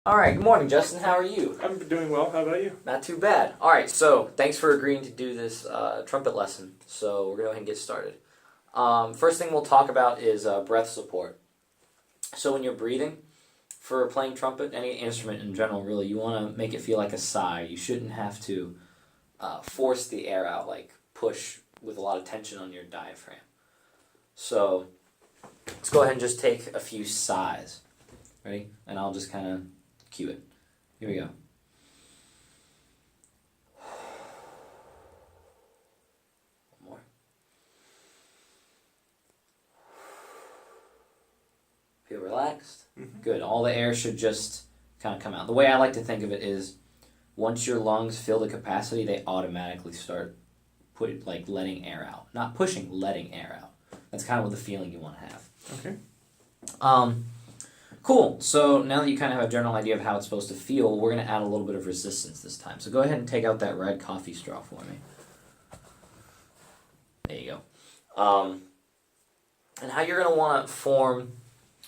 All right, good morning, Justin. How are you? I'm doing well. How about you? Not too bad. All right, so thanks for agreeing to do this trumpet lesson. So we're going to go ahead and get started. First thing we'll talk about is breath support. So when you're breathing, for playing trumpet, any instrument in general, really, you want to make it feel like a sigh. You shouldn't have to force the air out, like push with a lot of tension on your diaphragm. So let's go ahead and just take a few sighs. Ready? And I'll just kind of cue it. Here we go. One more. Feel relaxed? Mm-hmm. Good. All the air should just kind of come out. The way I like to think of it is once your lungs fill the capacity, they automatically start letting air out. Not pushing, letting air out. That's kind of what the feeling you want to have. Okay. Cool. So now that you kind of have a general idea of how it's supposed to feel, we're going to add a little bit of resistance this time. So go ahead and take out that red coffee straw for me. There you go. And how you're going to want to form,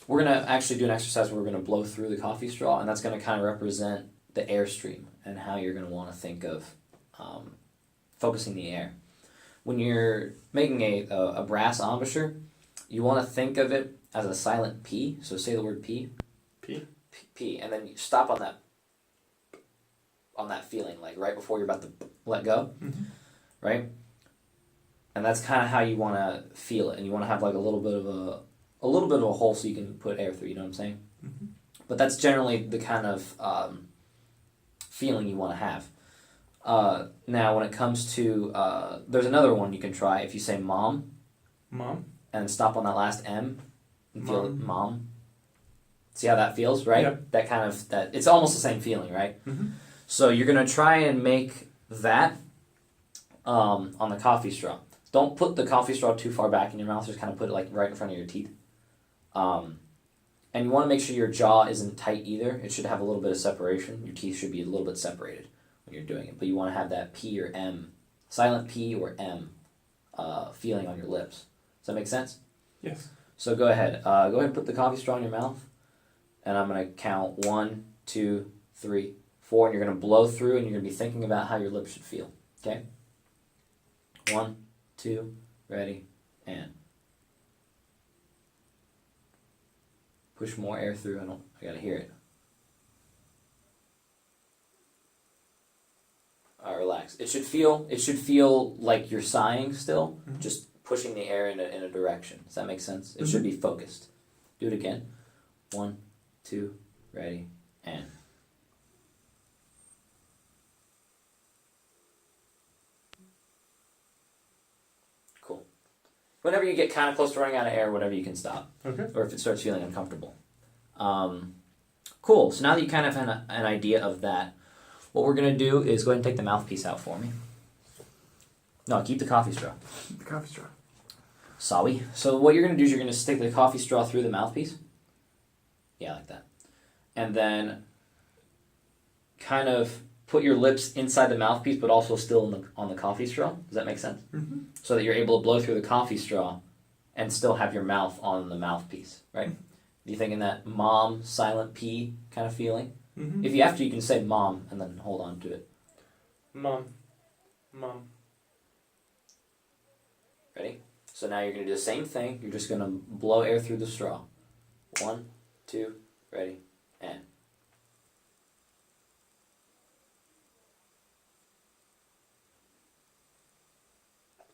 we're going to actually do an exercise where we're going to blow through the coffee straw, and that's going to kind of represent the airstream and how you're going to want to think of focusing the air. When you're making a brass embouchure, you want to think of it as a silent P. So say the word P. P. P, and then you stop on that feeling, like right before you're about to let go, Mm-hmm. right? And that's kind of how you want to feel it, and you want to have like a little bit of a hole so you can put air through. You know what I'm saying? Mm-hmm. But that's generally the kind of feeling you want to have. Now, when it comes to there's another one you can try. If you say mom, Mom. and stop on that last M, and feel it, Mom. mom. See how that feels, right? Yep. That it's almost the same feeling, right? Mm-hmm. So you're gonna try and make that on the coffee straw. Don't put the coffee straw too far back in your mouth. Just kind of put it like right in front of your teeth. And you want to make sure your jaw isn't tight either. It should have a little bit of separation. Your teeth should be a little bit separated when you're doing it. But you want to have that P or M, silent P or M, feeling on your lips. Does that make sense? Yes. So go ahead. Go ahead and put the coffee straw in your mouth. And I'm going to count 1, 2, 3, 4. And you're going to blow through and you're going to be thinking about how your lips should feel. Okay? 1, 2, ready, and. Push more air through. I got to hear it. All right, relax. It should feel like you're sighing still, Mm-hmm. just pushing the air in a direction. Does that make sense? It should be focused. Do it again. 1, 2, ready, and. Cool. Whenever you get kind of close to running out of air, whatever, you can stop. Okay. Or if it starts feeling uncomfortable. Cool. So now that you kind of have an idea of that, what we're going to do is go ahead and take the mouthpiece out for me. No, keep the coffee straw. The coffee straw. Sorry. So what you're going to do is you're going to stick the coffee straw through the mouthpiece. Yeah, like that. And then kind of put your lips inside the mouthpiece, but also still on the coffee straw. Does that make sense? Mm-hmm. So that you're able to blow through the coffee straw and still have your mouth on the mouthpiece, right? You thinking that mom, silent P kind of feeling? Mm-hmm. If you have to, you can say mom and then hold on to it. Mom. Mom. Ready? So now you're going to do the same thing. You're just going to blow air through the straw. 1, 2, ready, and.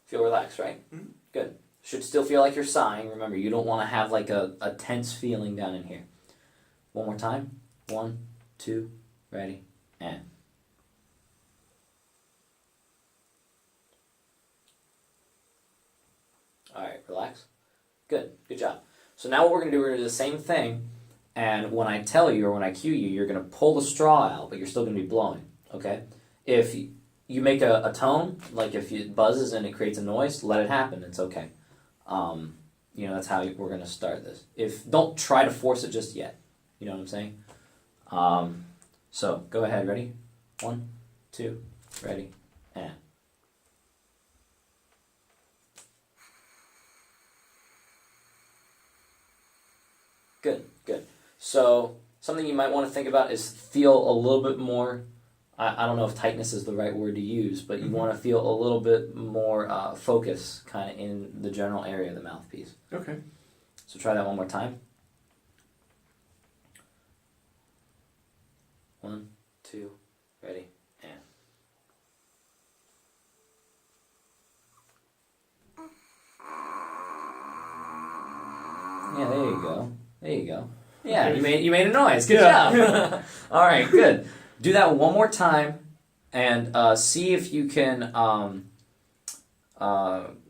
Feel relaxed, right? Mm-hmm. Good. Should still feel like you're sighing. Remember, you don't want to have like a tense feeling down in here. One more time. 1, 2, ready, and. All right, relax. Good job. So now what we're going to do, we're going to do the same thing, and when I tell you or when I cue you, you're going to pull the straw out, but you're still going to be blowing, okay? If you make a tone, like if it buzzes and it creates a noise, let it happen, it's okay. That's how we're going to start this. Don't try to force it just yet, you know what I'm saying? So go ahead, ready? 1, 2, ready, and. Good. So something you might want to think about is feel a little bit more. I don't know if tightness is the right word to use, but you want to feel a little bit more focus kind of in the general area of the mouthpiece. Okay. So try that one more time. 1, 2, ready, and. Yeah, there you go. There you go. Yeah, Okay. you made a noise. Good job. All right, good. Do that one more time, and see if you can.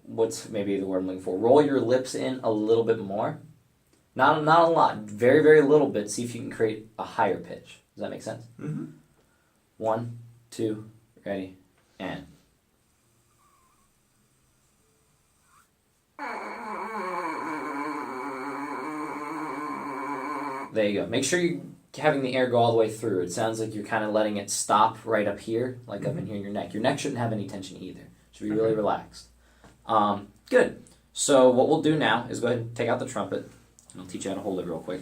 What's maybe the word I'm looking for? Roll your lips in a little bit more. Not a lot. Very very little bit. See if you can create a higher pitch. Does that make sense? 1, 2, ready, and. There you go. Make sure you're having the air go all the way through. It sounds like you're kind of letting it stop right up here, like up in here in your neck. Your neck shouldn't have any tension either. It should be really relaxed. Good. So what we'll do now is go ahead and take out the trumpet. I'll teach you how to hold it real quick.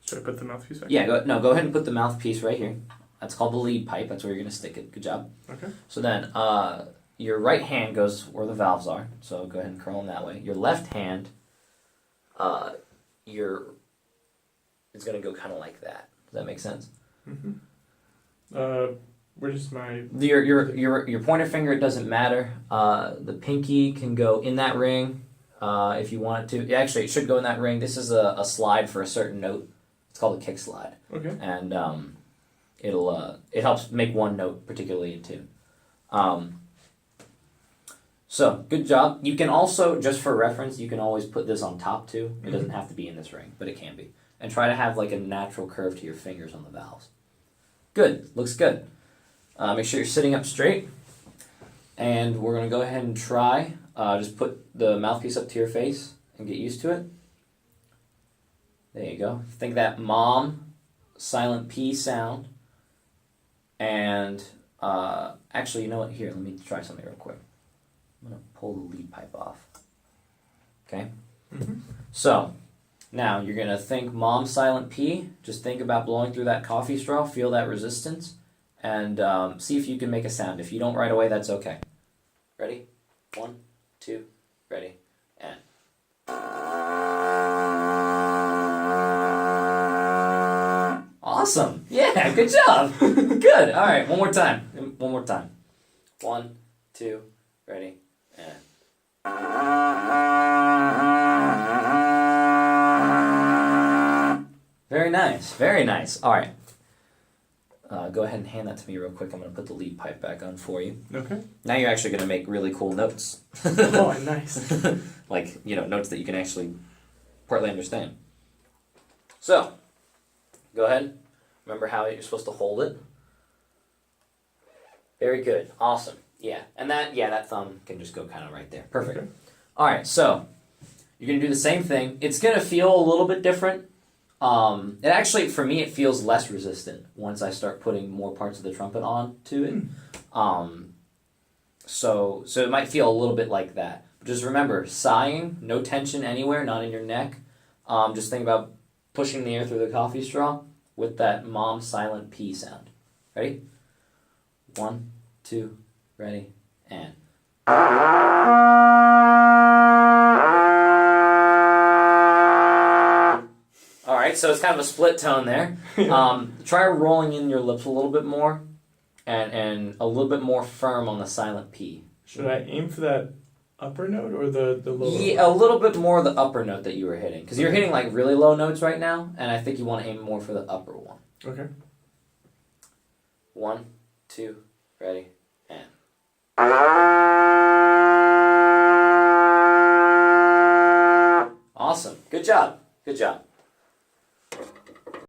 Should I put the mouthpiece back? Yeah, go ahead and put the mouthpiece right here. That's called the lead pipe. That's where you're going to stick it. Good job. Okay. So then your right hand goes where the valves are. So go ahead and curl them that way. Your left hand, it's going to go kind of like that. Does that make sense? Where's my... Your pointer finger, it doesn't matter. The pinky can go in that ring if you want it to. Actually, it should go in that ring. This is a slide for a certain note. It's called a kick slide. Okay. And it helps make one note particularly in tune. So, good job. You can also, just for reference, you can always put this on top too. It doesn't have to be in this ring, but it can be. And try to have like a natural curve to your fingers on the valves. Good. Looks good. Make sure you're sitting up straight. And we're going to go ahead and try. Just put the mouthpiece up to your face and get used to it. There you go. Think that mom, silent P sound. And actually, you know what? Here, let me try something real quick. I'm going to pull the lead pipe off. Okay? So, now you're going to think mom, silent P. Just think about blowing through that coffee straw. Feel that resistance. And see if you can make a sound. If you don't right away, that's okay. Ready? 1, 2, ready, and. Awesome. Yeah, good job. Good. All right, one more time. One more time. 1, 2, ready, and. Very nice. Very nice. All right. Go ahead and hand that to me real quick. I'm going to put the lead pipe back on for you. Okay. Now you're actually going to make really cool notes. Oh, nice. Like, notes that you can actually partly understand. So, go ahead. Remember how you're supposed to hold it. Very good. Awesome. Yeah. And that thumb can just go kind of right there. Perfect. Okay. All right. So, you're going to do the same thing. It's going to feel a little bit different. It actually, for me, it feels less resistant once I start putting more parts of the trumpet on to it. So it might feel a little bit like that. But just remember, sighing, no tension anywhere, not in your neck. Just think about pushing the air through the coffee straw with that mom silent P sound. Ready? 1, 2, ready, and. Alright, so it's kind of a split tone there. Try rolling in your lips a little bit more and a little bit more firm on the silent P. Should I aim for that upper note or the lower? Yeah, a little bit more the upper note that you were hitting. Because you're hitting like really low notes right now, and I think you want to aim more for the upper one. Okay. 1, 2, ready, and. Awesome. Good job. Good job.